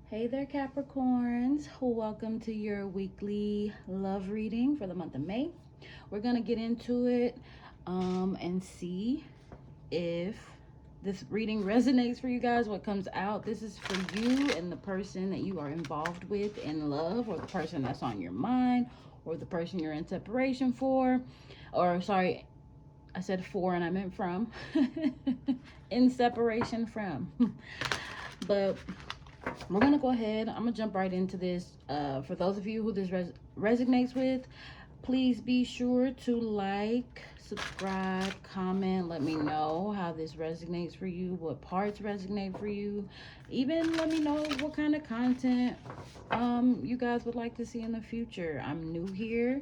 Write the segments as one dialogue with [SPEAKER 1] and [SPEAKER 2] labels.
[SPEAKER 1] Hey there, Capricorns. Welcome to your weekly love reading for the month of May. We're going to get into it and see if this reading resonates for you guys, what comes out. This is for you and the person that you are involved with in love, or the person that's on your mind, or the person you're in separation for. Or, sorry, I said for and I meant from. In separation from. But we're gonna go ahead. I'm gonna jump right into this. For those of you who this resonates with, please be sure to like, subscribe, comment. Let me know how this resonates for you, what parts resonate for you. Even let me know what kind of content you guys would like to see in the future. I'm new here,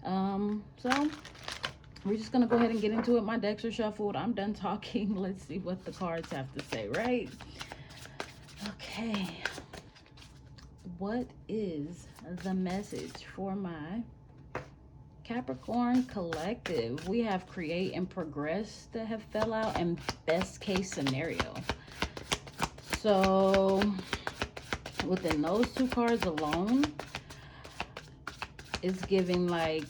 [SPEAKER 1] so we're just gonna go ahead and get into it. My decks are shuffled. I'm done talking. Let's see what the cards have to say, right? Okay. What is the message for my Capricorn collective? We have create and progress that have fell out, and best case scenario. So within those two cards alone, it's giving like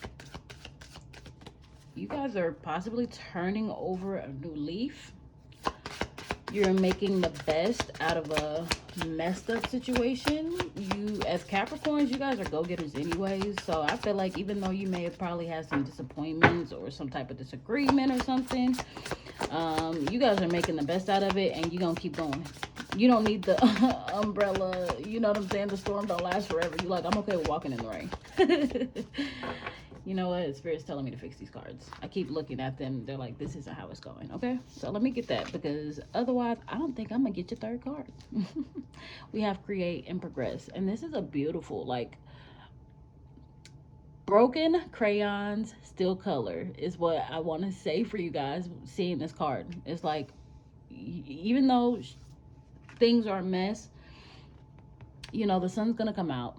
[SPEAKER 1] you guys are possibly turning over a new leaf. You're making the best out of a messed up situation. You, as Capricorns, you guys are go-getters anyways. So I feel like even though you may have probably had some disappointments or some type of disagreement or something, you guys are making the best out of it, and you're going to keep going. You don't need the umbrella. You know what I'm saying? The storm don't last forever. You're like, I'm okay with walking in the rain. You know what? Spirit's telling me to fix these cards. I keep looking at them. They're like, this isn't how it's going. Okay? So let me get that, because otherwise, I don't think I'm going to get your third card. We have create and progress. And this is a beautiful, like, broken crayons, still color is what I want to say for you guys seeing this card. It's like, even though things are a mess, you know, the sun's going to come out.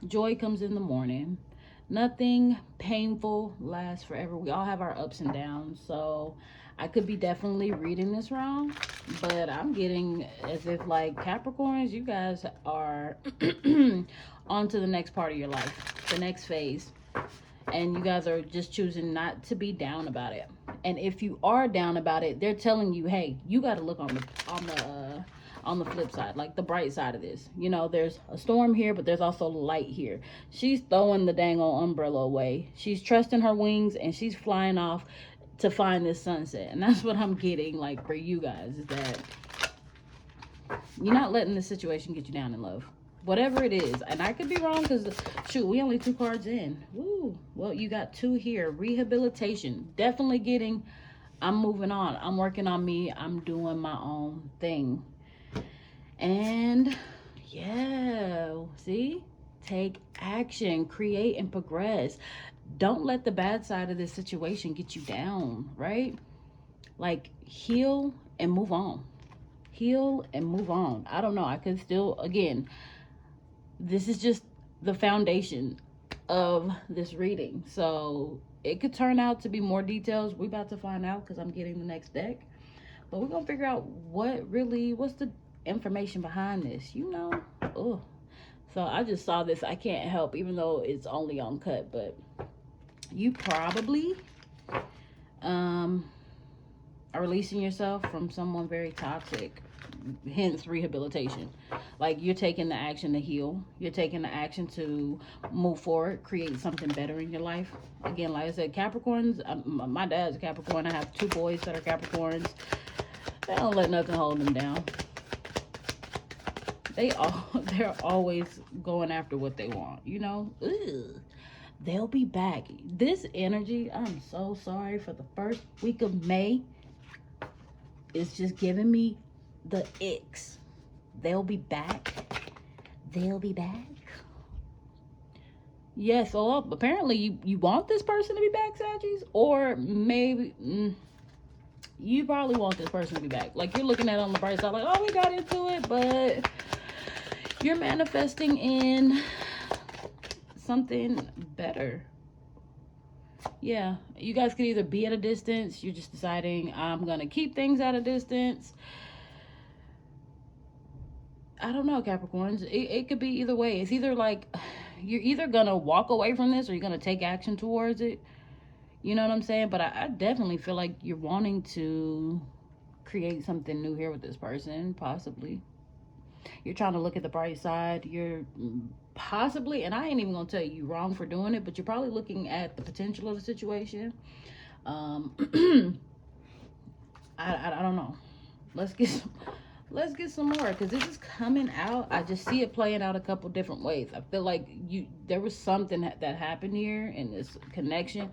[SPEAKER 1] Joy comes in the morning. Nothing painful lasts forever. We all have our ups and downs. So I could be definitely reading this wrong, but I'm getting as if like Capricorns, you guys are on to the next part of your life, the next phase. And you guys are just choosing not to be down about it. And if you are down about it, they're telling you, hey, you got to look on the flip side, like the bright side of this. You know, there's a storm here, but there's also light here. She's throwing the dang old umbrella away. She's trusting her wings, and she's flying off to find this sunset. And that's what I'm getting, like, for you guys, is that you're not letting this situation get you down in love. Whatever it is. And I could be wrong, because, shoot, we only 2 cards in. Woo. Well, you got 2 here. Rehabilitation. Definitely getting, I'm moving on. I'm working on me. I'm doing my own thing. And yeah, see, take action, create and progress. Don't let the bad side of this situation get you down, right? Like, heal and move on. Heal and move on. I don't know. I could still, again, this is just the foundation of this reading. So it could turn out to be more details. We're about to find out, because I'm getting the next deck. But we're going to figure out what's the information behind this, you know. Oh, so I just saw this. I can't help, even though it's only on cut, but you probably are releasing yourself from someone very toxic, hence rehabilitation. Like, you're taking the action to heal. You're taking the action to move forward, create something better in your life. Again, like I said, Capricorns, my dad's a Capricorn. I have 2 boys that are Capricorns. They don't let nothing hold them down. They're always going after what they want, you know. Ugh. They'll be back. This energy, I'm so sorry, for the first week of May, is just giving me the icks. They'll be back. They'll be back. Yeah, so apparently you want this person to be back, Saggies, or maybe you probably want this person to be back. Like, you're looking at it on the bright side, like, oh, we got into it, but you're manifesting in something better. Yeah, you guys could either be at a distance. You're just deciding, I'm going to keep things at a distance. I don't know, Capricorns. It could be either way. It's either like you're either gonna walk away from this or you're gonna take action towards it. You know what I'm saying? But I definitely feel like you're wanting to create something new here with this person, possibly. You're trying to look at the bright side. You're possibly, and I ain't even gonna tell you wrong for doing it, but you're probably looking at the potential of the situation. Um, I don't know. Let's get some, let's get some more because this is coming out. I just see it playing out a couple different ways. I feel like there was something that happened here in this connection,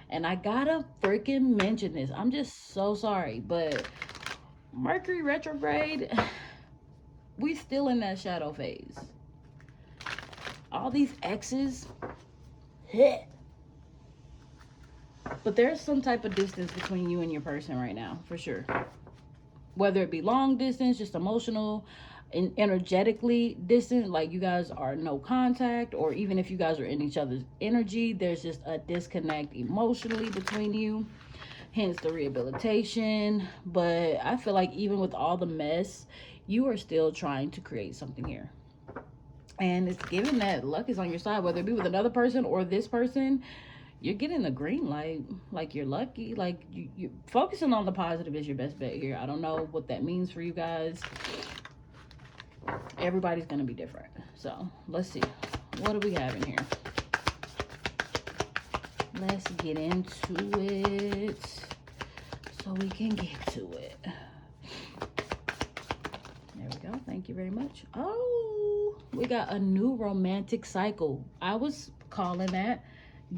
[SPEAKER 1] and I gotta freaking mention this. I'm just so sorry, but Mercury retrograde, we still in that shadow phase. All these exes, hit. But there's some type of distance between you and your person right now, for sure. Whether it be long distance, just emotional, and energetically distant, like you guys are no contact, or even if you guys are in each other's energy, there's just a disconnect emotionally between you. Hence the rehabilitation. But I feel like even with all the mess, you are still trying to create something here. And it's given that luck is on your side, whether it be with another person or this person, you're getting the green light. Like you're lucky. Like you focusing on the positive is your best bet here. I don't know what that means for you guys. Everybody's gonna be different. So let's see. What do we have in here? Let's get into it so we can get to it. There we go. Thank you very much. Oh, we got a new romantic cycle. I was calling that,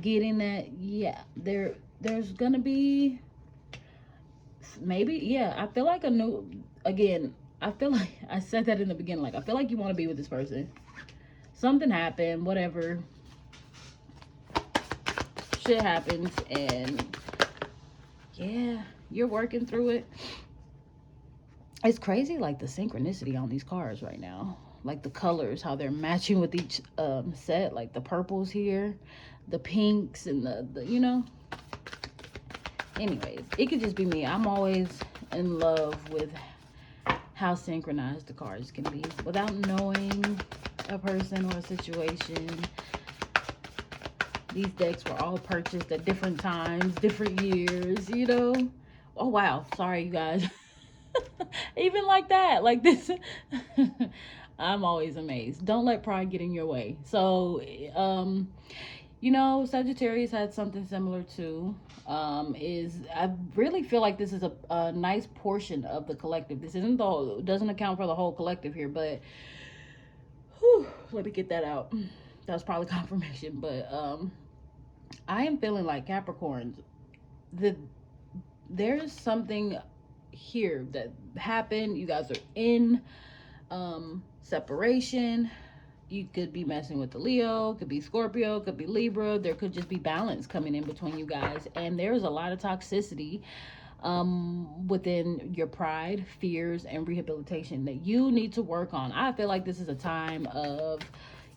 [SPEAKER 1] getting that. Yeah, there's gonna be maybe, yeah, I feel like a new, again, I feel like I said that in the beginning, like I feel like you want to be with this person. Something happened, whatever, shit happens, and yeah, you're working through it. It's crazy, like the synchronicity on these cards right now, like the colors, how they're matching with each set, like the purples here, the pinks, and the you know. Anyways, it could just be me. I'm always in love with how synchronized the cards can be without knowing a person or a situation. These decks were all purchased at different times, different years, you know. Oh wow, sorry you guys. Even like that, like this. I'm always amazed. Don't let pride get in your way. So you know, Sagittarius had something similar too. Is I really feel like this is a nice portion of the collective. This isn't the whole, doesn't account for the whole collective here, but whew, let me get that out. That was probably confirmation, but I am feeling like Capricorns. The there's something here that happened. You guys are in separation. You could be messing with the Leo, could be Scorpio, could be Libra. There could just be balance coming in between you guys, and there's a lot of toxicity within your pride, fears, and rehabilitation that you need to work on. I feel like this is a time of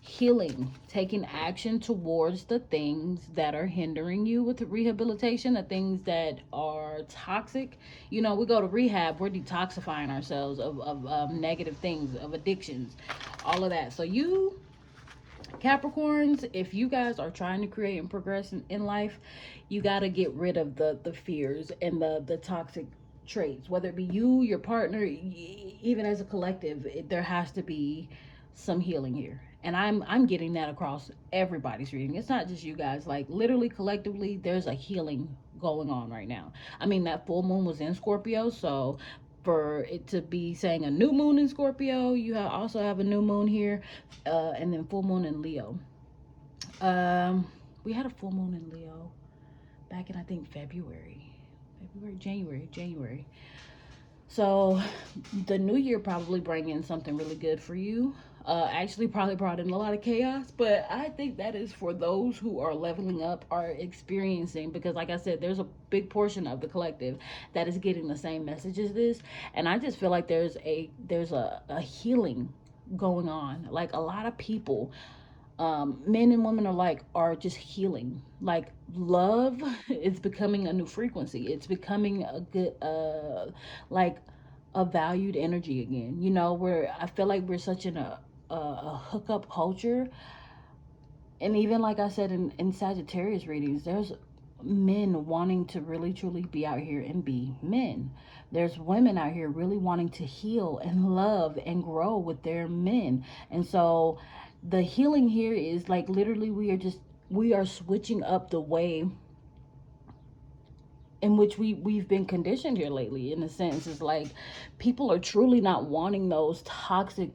[SPEAKER 1] healing, taking action towards the things that are hindering you with the rehabilitation, the things that are toxic. You know, we go to rehab, we're detoxifying ourselves of negative things, of addictions, all of that. So you Capricorns, if you guys are trying to create and progress in life, you got to get rid of the fears and the toxic traits, whether it be you, your partner, even as a collective. There has to be some healing here, and I'm getting that across everybody's reading. It's not just you guys, like literally collectively there's a healing going on right now. I mean, that full moon was in Scorpio, so for it to be saying a new moon in Scorpio, you also have a new moon here, and then full moon in Leo. We had a full moon in Leo back in, I think, January. So the new year probably bring in something really good for you. Actually probably brought in a lot of chaos, but I think that is for those who are leveling up, are experiencing, because like I said, there's a big portion of the collective that is getting the same message as this, and I just feel like there's a healing going on. Like a lot of people, men and women alike, are just healing. Like love is becoming a new frequency. It's becoming a good like a valued energy again. You know, where I feel like we're such in a hookup culture. And even like I said in Sagittarius readings, there's men wanting to really truly be out here and be men. There's women out here really wanting to heal and love and grow with their men. And so the healing here is like literally we are switching up the way in which we've been conditioned here lately. In a sense, is like people are truly not wanting those toxic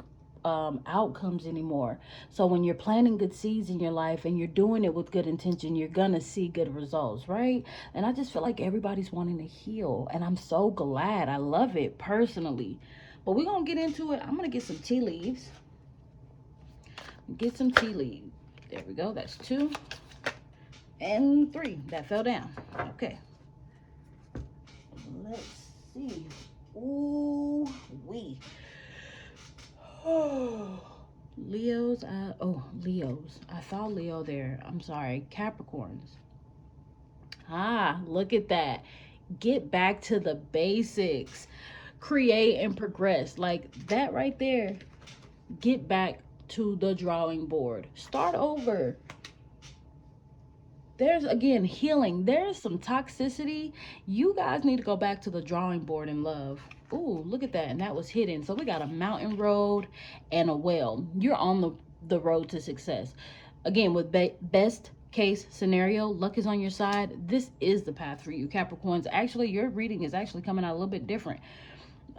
[SPEAKER 1] outcomes anymore. So when you're planting good seeds in your life and you're doing it with good intention, you're gonna see good results, right? And I just feel like everybody's wanting to heal, and I'm so glad. I love it personally. But we're gonna get into it. I'm gonna get some tea leaves. Get some tea leaves. There we go. That's 2 and 3 that fell down. Okay. Let's see. Ooh, Leos. Leos. I saw Leo there. I'm sorry. Capricorns. Ah, look at that. Get back to the basics. Create and progress. Like that right there. Get back to the drawing board. Start over. There's again healing. There's some toxicity. You guys need to go back to the drawing board in love. Ooh, look at that. And that was hidden. So we got a mountain road and a well. You're on the road to success. Again, with best case scenario, luck is on your side. This is the path for you, Capricorns. Actually, your reading is actually coming out a little bit different.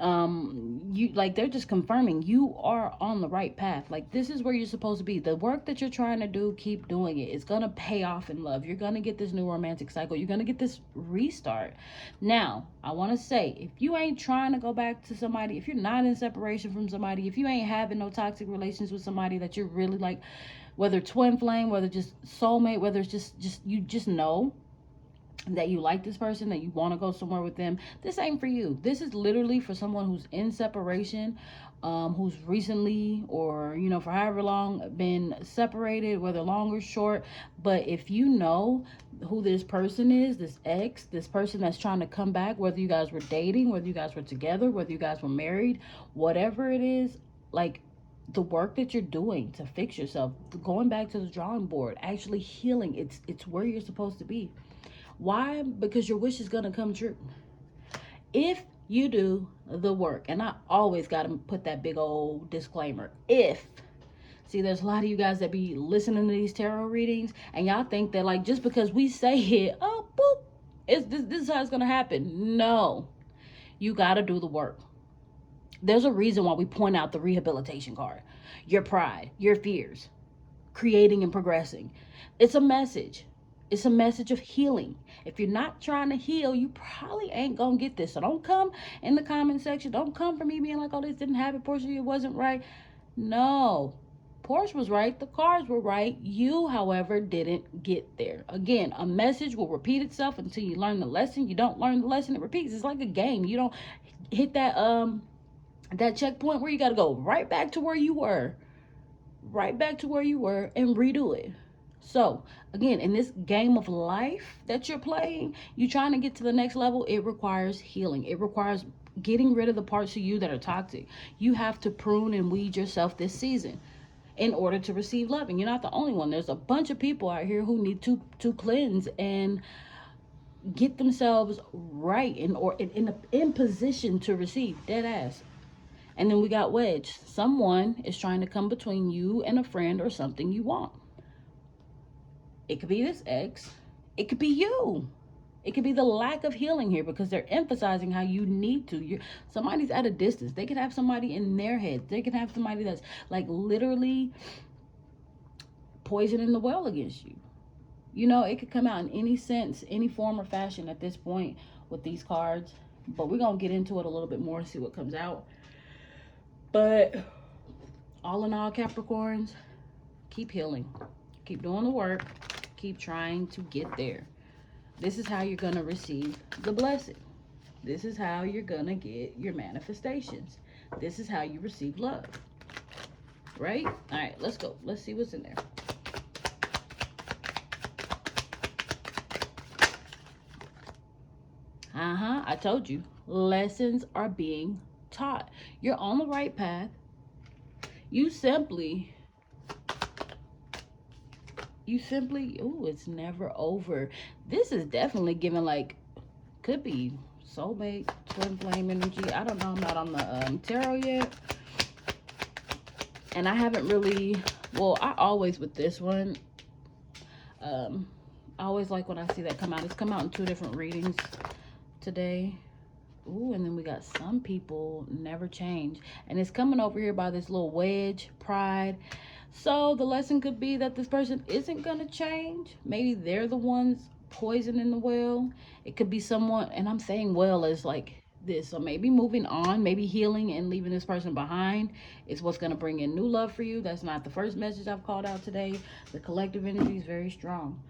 [SPEAKER 1] You like they're just confirming you are on the right path. Like this is where you're supposed to be. The work that you're trying to do, keep doing it. It's gonna pay off in love. You're gonna get this new romantic cycle. You're gonna get this restart. Now I want to say, if you ain't trying to go back to somebody, if you're not in separation from somebody, if you ain't having no toxic relations with somebody that you're really like, whether twin flame, whether just soulmate, whether it's just you just know that you like this person, that you want to go somewhere with them, this ain't for you. This is literally for someone who's in separation, who's recently or for however long been separated, whether long or short. But if you know who this person is, this ex, this person that's trying to come back, whether you guys were dating, whether you guys were together, whether you guys were married, whatever it is, like the work that you're doing to fix yourself, going back to the drawing board, actually healing, it's where you're supposed to be. Why? Because your wish is going to come true if you do the work. And I always got to put that big old disclaimer. If. See, there's a lot of you guys that be listening to these tarot readings and y'all think that like just because we say it, oh, boop, this is how it's going to happen. No. You got to do the work. There's a reason why we point out the rehabilitation card. Your pride, your fears, creating and progressing. It's a message. It's a message of healing. If you're not trying to heal, you probably ain't gonna get this. So don't come in the comment section. Don't come for me being like, oh, this didn't happen, Portia, it wasn't right. No. Portia was right. The cards were right. You, however, didn't get there. Again, a message will repeat itself until you learn the lesson. You don't learn the lesson, it repeats. It's like a game. You don't hit that checkpoint where you gotta go right back to where you were. Right back to where you were and redo it. So again, in this game of life that you're playing, you trying to get to the next level, it requires healing. It requires getting rid of the parts of you that are toxic. You have to prune and weed yourself this season in order to receive love. And you're not the only one. There's a bunch of people out here who need to cleanse and get themselves right in position to receive. Dead ass. And then we got wedge. Someone is trying to come between you and a friend or something you want. It could be this ex. It could be you. It could be the lack of healing here because they're emphasizing how you need to. Somebody's at a distance. They could have somebody in their head. They could have somebody that's like literally poisoning the well against you. It could come out in any sense, any form or fashion at this point with these cards. But we're going to get into it a little bit more and see what comes out. But all in all, Capricorns, keep healing. Keep doing the work. Keep trying to get there. This is how you're going to receive the blessing. This is how you're going to get your manifestations. This is how you receive love. Right? All right, let's go. Let's see what's in there. I told you. Lessons are being taught. You're on the right path. You simply, oh, it's never over. This is definitely giving like, could be soulmate, twin flame energy. I don't know. I'm not on the tarot yet. And I haven't really, well, I always with this one, I always like when I see that come out. It's come out in 2 different readings today. Ooh, and then we got some people never change. And it's coming over here by this little wedge, pride. So the lesson could be that this person isn't going to change. Maybe they're the ones poisoning the well. It could be someone, and I'm saying well as like this. So maybe moving on, maybe healing and leaving this person behind is what's going to bring in new love for you. That's not the first message I've called out today. The collective energy is very strong.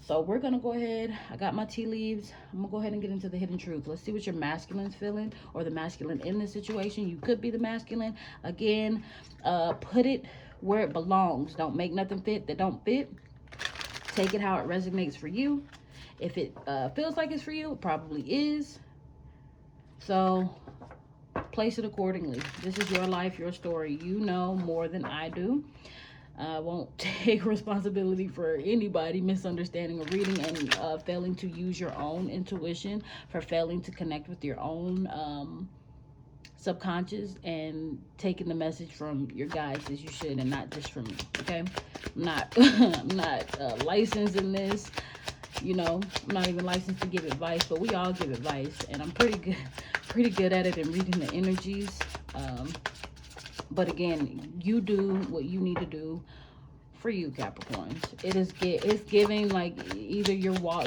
[SPEAKER 1] So we're going to go ahead. I got my tea leaves. I'm going to go ahead and get into the hidden truth. Let's see what your masculine's feeling, or the masculine in this situation. You could be the masculine. Again, put it where it belongs. Don't make nothing fit that don't fit. Take it how it resonates for you. If it feels like it's for you, it probably is. So place it accordingly. This is your life, your story. You know more than I do. I won't take responsibility for anybody misunderstanding a reading and failing to use your own intuition, for failing to connect with your own subconscious and taking the message from your guides as you should, and not just from me. Okay, I'm not licensed in this. You know, I'm not even licensed to give advice, but we all give advice, and I'm pretty good at it in reading the energies. But again, you do what you need to do for you, Capricorns. It's giving like either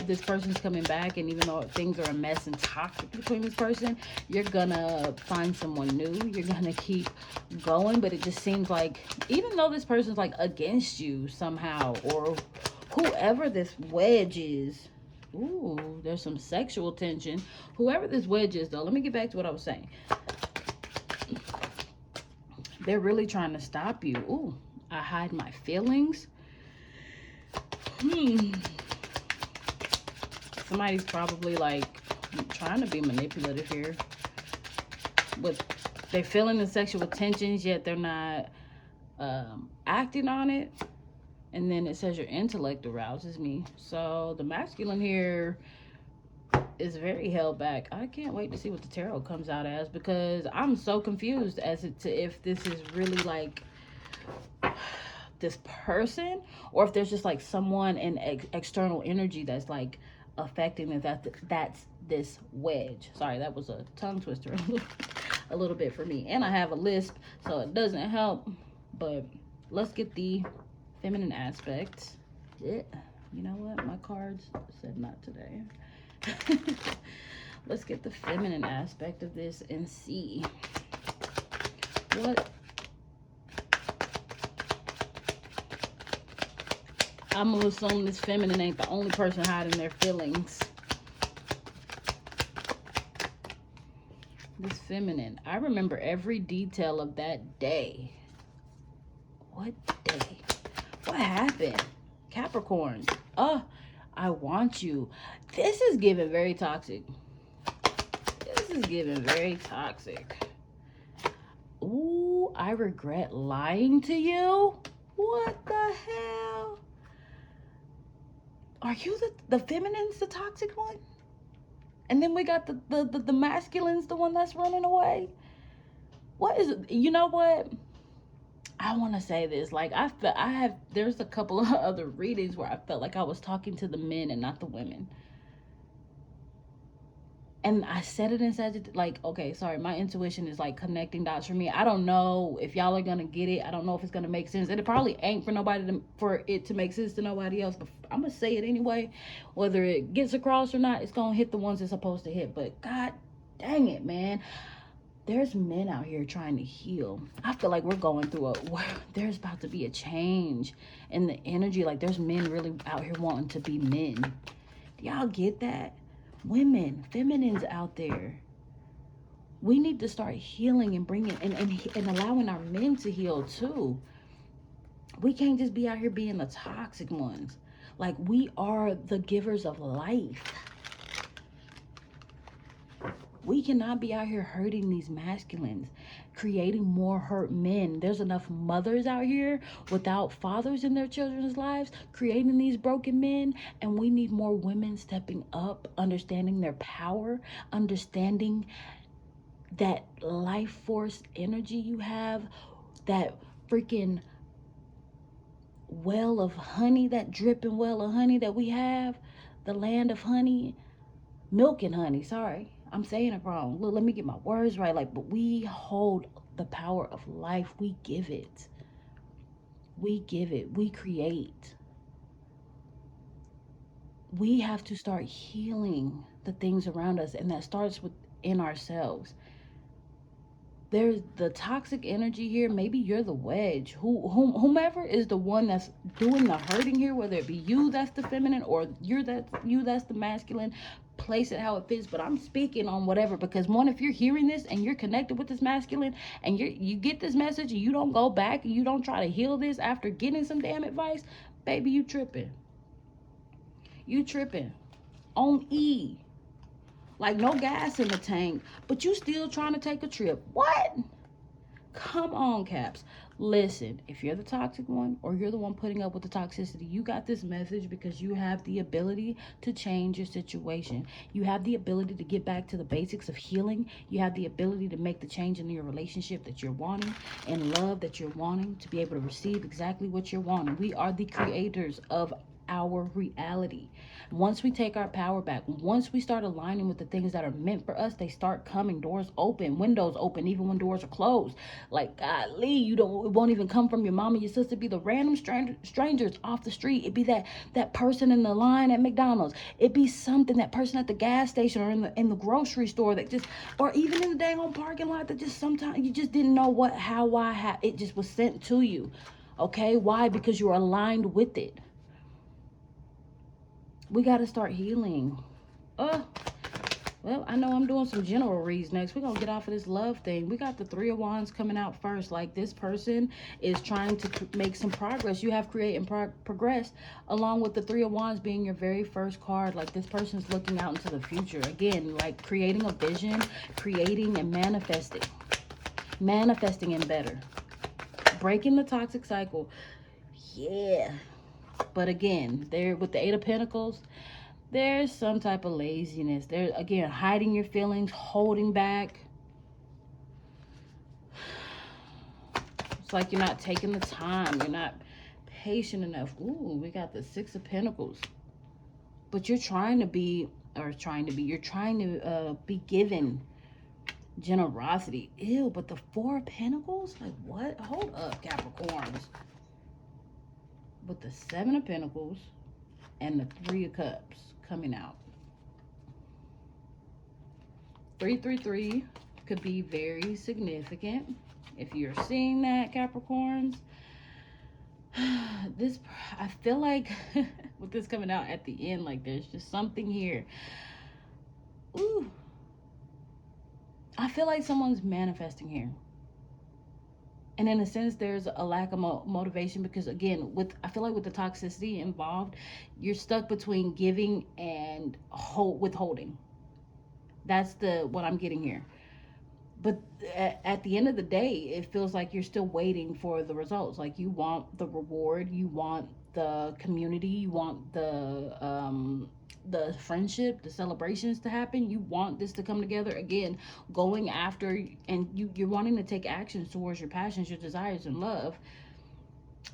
[SPEAKER 1] this person's coming back, and even though things are a mess and toxic between this person, you're gonna find someone new. You're gonna keep going, but it just seems like even though this person's like against you somehow, or whoever this wedge is. Ooh, there's some sexual tension. Whoever this wedge is, though, let me get back to what I was saying. They're really trying to stop you. Ooh, I hide my feelings. Somebody's probably like trying to be manipulative here. But they're feeling the sexual tensions, yet they're not acting on it. And then it says your intellect arouses me. So the masculine here is very held back. I can't wait to see what the tarot comes out as, because I'm so confused as to if this is really like this person, or if there's just like someone in external energy that's like affecting it. That's this wedge. Sorry, that was a tongue twister a little bit for me, and I have a lisp, so it doesn't help. But let's get the feminine aspect. Yeah, you know what, my cards said not today. Let's get the feminine aspect of this and see what. I'm gonna assume this feminine ain't the only person hiding their feelings. This feminine, I remember every detail of that day. What day? What happened? Capricorn. I want you. This is giving very toxic. This is giving very toxic. Ooh, I regret lying to you. What the hell? Are you the feminine's the toxic one? And then we got the masculine's the one that's running away? What is it? You know what? I want to say this. Like, there's a couple of other readings where I felt like I was talking to the men and not the women. And I said it in Sagittarius, like, okay, sorry, my intuition is like connecting dots for me. I don't know if y'all are gonna get it. I don't know if it's gonna make sense. And it probably ain't for it to make sense to nobody else. But I'm gonna say it anyway. Whether it gets across or not, it's gonna hit the ones it's supposed to hit. But god dang it, man. There's men out here trying to heal. I feel like we're going through there's about to be a change in the energy. Like, there's men really out here wanting to be men. Do y'all get that? Women, feminines out there. We need to start healing and bringing and allowing our men to heal too. We can't just be out here being the toxic ones. Like, we are the givers of life. We cannot be out here hurting these masculines, creating more hurt men. There's enough mothers out here without fathers in their children's lives, creating these broken men. And we need more women stepping up, understanding their power, understanding that life force energy you have, that freaking well of honey, that dripping well of honey that we have, the land of honey, milk and honey. Sorry, I'm saying it wrong. Look, let me get my words right. Like, but we hold the power of life. We give it. We give it. We create. We have to start healing the things around us, and that starts within ourselves. There's the toxic energy here. Maybe you're the wedge. Whomever is the one that's doing the hurting here, whether it be you that's the feminine or you that's the masculine, place it how it fits. But I'm speaking on whatever, because one, if you're hearing this and you're connected with this masculine and you get this message and you don't go back and you don't try to heal this after getting some damn advice, baby, you tripping. You tripping on E. Like, no gas in the tank, but you still trying to take a trip. What? Come on, Caps. Listen, if you're the toxic one or you're the one putting up with the toxicity, you got this message because you have the ability to change your situation. You have the ability to get back to the basics of healing. You have the ability to make the change in your relationship that you're wanting and love that you're wanting, to be able to receive exactly what you're wanting. We are the creators of our reality. Once we take our power back, once we start aligning with the things that are meant for us, they start coming. Doors open, windows open, even when doors are closed. Like, golly, it won't even come from your mama, your sister. Be the random strangers off the street. It be that person in the line at McDonald's. It be something, that person at the gas station or in the grocery store that just, or even in the dang on parking lot, that just sometimes you just didn't know what, how, why, how it just was sent to you. Okay, why? Because you're aligned with it. We got to start healing. Well, I know I'm doing some general reads next. We're going to get off of this love thing. We got the Three of Wands coming out first. Like, this person is trying to make some progress. You have create and progress, along with the Three of Wands being your very first card. Like, this person's looking out into the future. Again, like creating a vision, creating and manifesting. Manifesting and better. Breaking the toxic cycle. Yeah. But again, there with the Eight of Pentacles, there's some type of laziness. There's, again, hiding your feelings, holding back. It's like you're not taking the time. You're not patient enough. Ooh, we got the Six of Pentacles. But you're trying to be given generosity. Ew, but the Four of Pentacles? Like, what? Hold up, Capricorns. With the Seven of Pentacles and the Three of Cups coming out. 333 could be very significant. If you're seeing that, Capricorns, this, I feel like with this coming out at the end, like there's just something here. Ooh. I feel like someone's manifesting here. And in a sense, there's a lack of motivation because, again, I feel like with the toxicity involved, you're stuck between giving and withholding. That's what I'm getting here. But at the end of the day, it feels like you're still waiting for the results. Like, you want the reward, you want the community, you want the friendship, the celebrations to happen. You want this to come together. Again, going after, and you're wanting to take actions towards your passions, your desires, and love.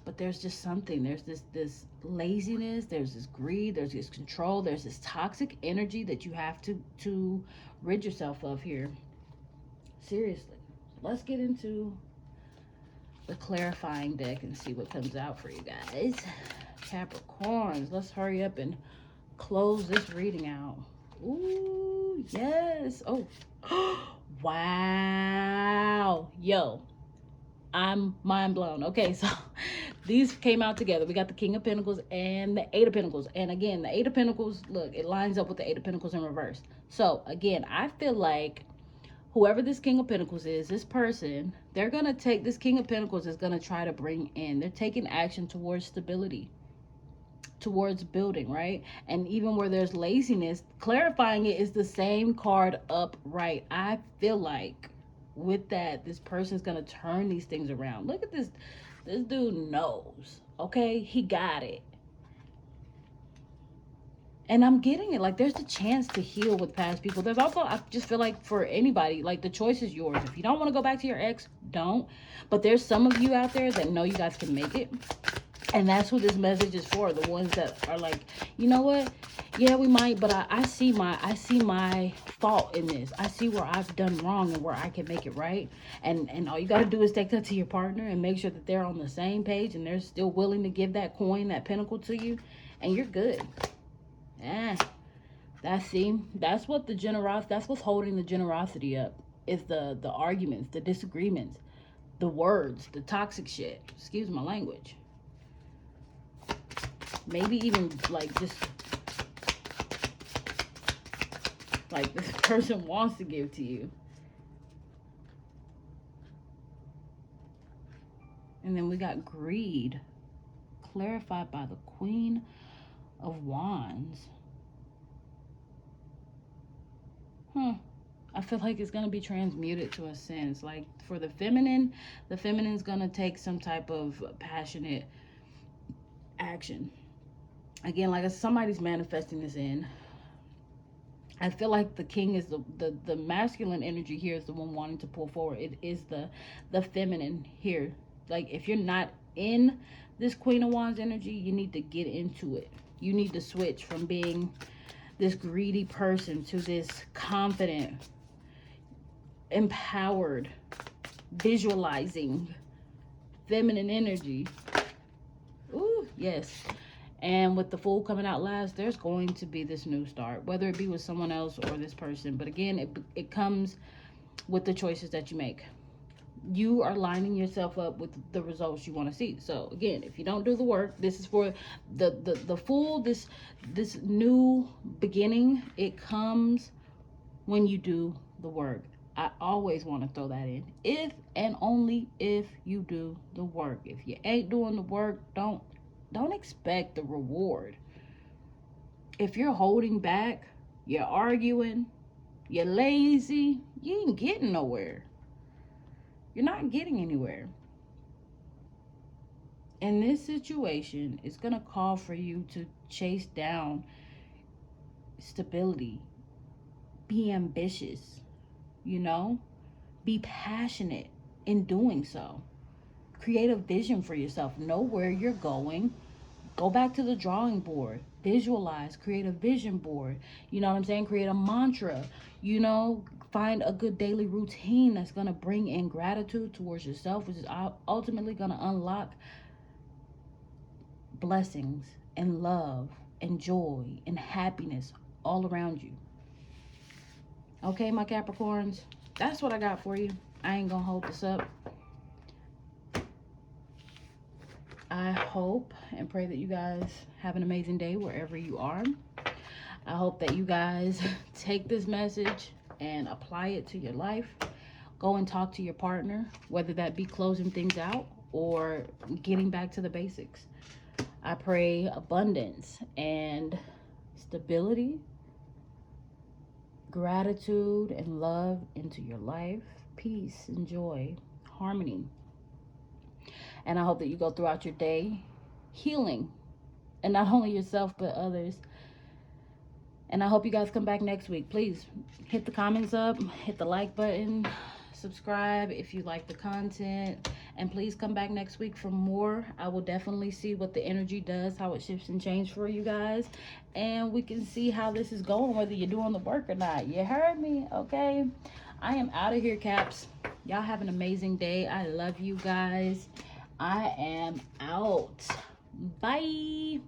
[SPEAKER 1] But there's just something. There's this laziness. There's this greed. There's this control. There's this toxic energy that you have to rid yourself of here. Seriously. Let's get into the clarifying deck and see what comes out for you guys. Capricorns, let's hurry up and close this reading out. Ooh, yes. Oh, wow. Yo, I'm mind blown. Okay, so these came out together. We got the King of Pentacles and the Eight of Pentacles. And again, the Eight of Pentacles, look, it lines up with the Eight of Pentacles in reverse. So again, I feel like whoever this King of Pentacles is, this person, they're going to take, this King of Pentacles is going to try to bring in, they're taking action towards stability, towards building, right? And even where there's laziness, clarifying it is the same card upright. I feel like with that, this person's gonna turn these things around. Look at this. This dude knows. Okay, he got it. And I'm getting it. Like, there's a chance to heal with past people. There's also, I just feel like for anybody, like, the choice is yours. If you don't want to go back to your ex, don't. But there's some of you out there that know you guys can make it. And that's who this message is for. The ones that are like, you know what? Yeah, we might, but I see my fault in this. I see where I've done wrong and where I can make it right. And all you got to do is take that to your partner and make sure that they're on the same page and they're still willing to give that coin, that pinnacle to you, and you're good. That's what the generosity, that's what's holding the generosity up. Is the arguments, the disagreements, the words, the toxic shit. Excuse my language. Maybe even like just like this person wants to give to you. And then we got greed, clarified by the Queen of Wands. I feel like it's going to be transmuted to a sense. Like for the feminine's going to take some type of passionate action. Again, like if somebody's manifesting this in, I feel like the king is the masculine energy here is the one wanting to pull forward. It is the feminine here. Like if you're not in this Queen of Wands energy, you need to get into it. You need to switch from being this greedy person to this confident, empowered, visualizing feminine energy. Ooh, yes. And with the Fool coming out last, there's going to be this new start, whether it be with someone else or this person. But again, it comes with the choices that you make. You are lining yourself up with the results you want to see. So again, if you don't do the work, this is for the Fool, this new beginning. It comes when you do the work. I always want to throw that in. If and only if you do the work. If you ain't doing the work, don't expect the reward. If you're holding back, you're arguing, you're lazy, you ain't getting nowhere. You're not getting anywhere. In this situation, it's going to call for you to chase down stability. Be ambitious, be passionate in doing so. Create a vision for yourself. Know where you're going. Go back to the drawing board. Visualize. Create a vision board. You know what I'm saying? Create a mantra. Find a good daily routine that's going to bring in gratitude towards yourself, which is ultimately going to unlock blessings and love and joy and happiness all around you. Okay, my Capricorns, that's what I got for you. I ain't going to hold this up. I hope and pray that you guys have an amazing day wherever you are. I hope that you guys take this message and apply it to your life. Go and talk to your partner, whether that be closing things out or getting back to the basics. I pray abundance and stability, gratitude and love into your life, peace and joy, harmony. And I hope that you go throughout your day healing, and not only yourself but others. And I hope you guys come back next week. Please hit the comments up, hit the like button, subscribe if you like the content, and please come back next week for more. I will definitely see what the energy does, how it shifts and changes for you guys, and we can see how this is going, whether you're doing the work or not. You heard me? Okay, I am out of here, Caps. Y'all have an amazing day. I love you guys. I am out. Bye.